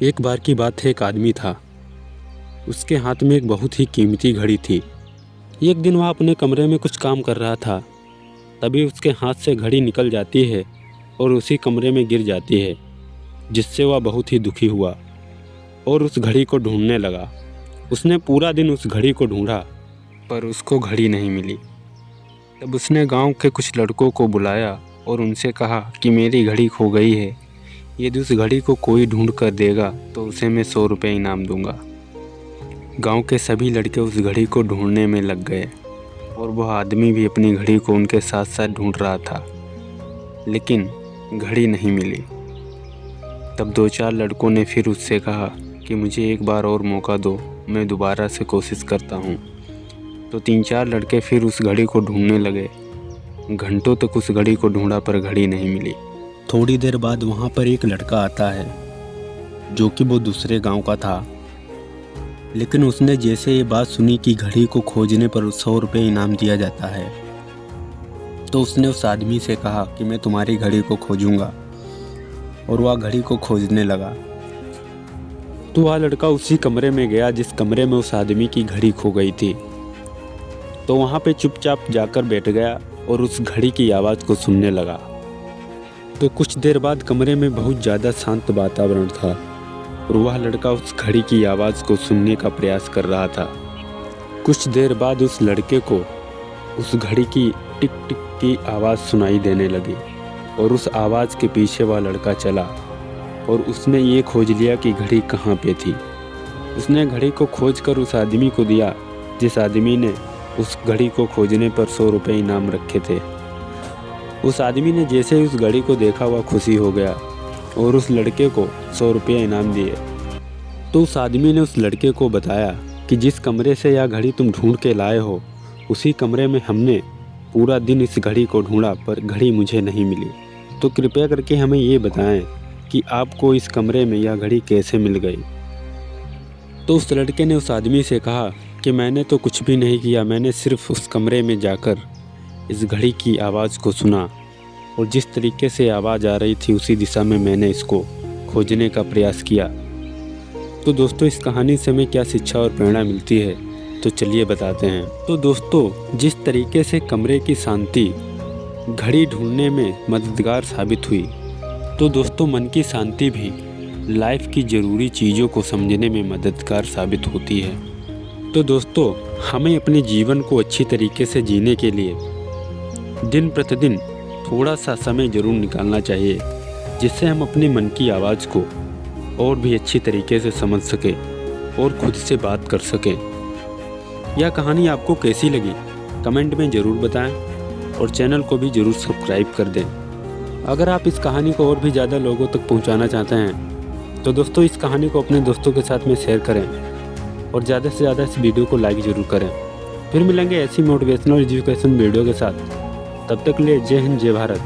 एक बार की बात है, एक आदमी था। उसके हाथ में एक बहुत ही कीमती घड़ी थी। एक दिन वह अपने कमरे में कुछ काम कर रहा था, तभी उसके हाथ से घड़ी निकल जाती है और उसी कमरे में गिर जाती है, जिससे वह बहुत ही दुखी हुआ और उस घड़ी को ढूंढने लगा। उसने पूरा दिन उस घड़ी को ढूंढा, पर उसको घड़ी नहीं मिली। तब उसने गांव के कुछ लड़कों को बुलाया और उनसे कहा कि मेरी घड़ी खो गई है, यदि उस घड़ी को कोई ढूंढ कर देगा तो उसे मैं 100 रुपये इनाम दूंगा। गांव के सभी लड़के उस घड़ी को ढूंढने में लग गए और वह आदमी भी अपनी घड़ी को उनके साथ साथ ढूंढ रहा था, लेकिन घड़ी नहीं मिली। तब 2-4 लड़कों ने फिर उससे कहा कि मुझे एक बार और मौका दो, मैं दोबारा से कोशिश करता हूँ। तो 3-4 लड़के फिर उस घड़ी को ढूंढने लगे। घंटों तक उस घड़ी को ढूंढा पर घड़ी नहीं मिली। थोड़ी देर बाद वहाँ पर एक लड़का आता है, जो कि वो दूसरे गांव का था, लेकिन उसने जैसे ये बात सुनी कि घड़ी को खोजने पर 100 रुपये इनाम दिया जाता है, तो उसने उस आदमी से कहा कि मैं तुम्हारी घड़ी को खोजूंगा, और वह घड़ी को खोजने लगा। तो वह लड़का उसी कमरे में गया जिस कमरे में उस आदमी की घड़ी खो गई थी। तो वहाँ पे चुपचाप जाकर बैठ गया और उस घड़ी की आवाज़ को सुनने लगा। तो कुछ देर बाद कमरे में बहुत ज़्यादा शांत वातावरण था और वह लड़का उस घड़ी की आवाज़ को सुनने का प्रयास कर रहा था। कुछ देर बाद उस लड़के को उस घड़ी की टिक टिक की आवाज़ सुनाई देने लगी और उस आवाज़ के पीछे वह लड़का चला और उसने ये खोज लिया कि घड़ी कहाँ पे थी। उसने घड़ी को खोज कर उस आदमी को दिया, जिस आदमी ने उस घड़ी को खोजने पर 100 रुपये इनाम रखे थे। उस आदमी ने जैसे ही उस घड़ी को देखा वह खुशी हो गया और उस लड़के को 100 रुपये इनाम दिए। तो उस आदमी ने उस लड़के को बताया कि जिस कमरे से यह घड़ी तुम ढूंढ के लाए हो, उसी कमरे में हमने पूरा दिन इस घड़ी को ढूंढा पर घड़ी मुझे नहीं मिली। तो कृपया करके हमें ये बताएं कि आपको इस कमरे में यह घड़ी कैसे मिल गई। तो उस लड़के ने उस आदमी से कहा कि मैंने तो कुछ भी नहीं किया, मैंने सिर्फ उस कमरे में जाकर इस घड़ी की आवाज़ को सुना और जिस तरीके से आवाज़ आ रही थी उसी दिशा में मैंने इसको खोजने का प्रयास किया। तो दोस्तों, इस कहानी से हमें क्या शिक्षा और प्रेरणा मिलती है, तो चलिए बताते हैं। तो दोस्तों, जिस तरीके से कमरे की शांति घड़ी ढूंढने में मददगार साबित हुई, तो दोस्तों मन की शांति भी लाइफ की ज़रूरी चीज़ों को समझने में मददगार साबित होती है। तो दोस्तों, हमें अपने जीवन को अच्छी तरीके से जीने के लिए दिन प्रतिदिन थोड़ा सा समय ज़रूर निकालना चाहिए, जिससे हम अपने मन की आवाज़ को और भी अच्छी तरीके से समझ सकें और खुद से बात कर सकें। यह कहानी आपको कैसी लगी कमेंट में ज़रूर बताएं और चैनल को भी ज़रूर सब्सक्राइब कर दें। अगर आप इस कहानी को और भी ज़्यादा लोगों तक पहुंचाना चाहते हैं, तो दोस्तों इस कहानी को अपने दोस्तों के साथ में शेयर करें और ज़्यादा से ज़्यादा इस वीडियो को लाइक ज़रूर करें। फिर मिलेंगे ऐसी मोटिवेशनल एजुकेशन वीडियो के साथ। तब तक के लिए जय हिंद, जय भारत।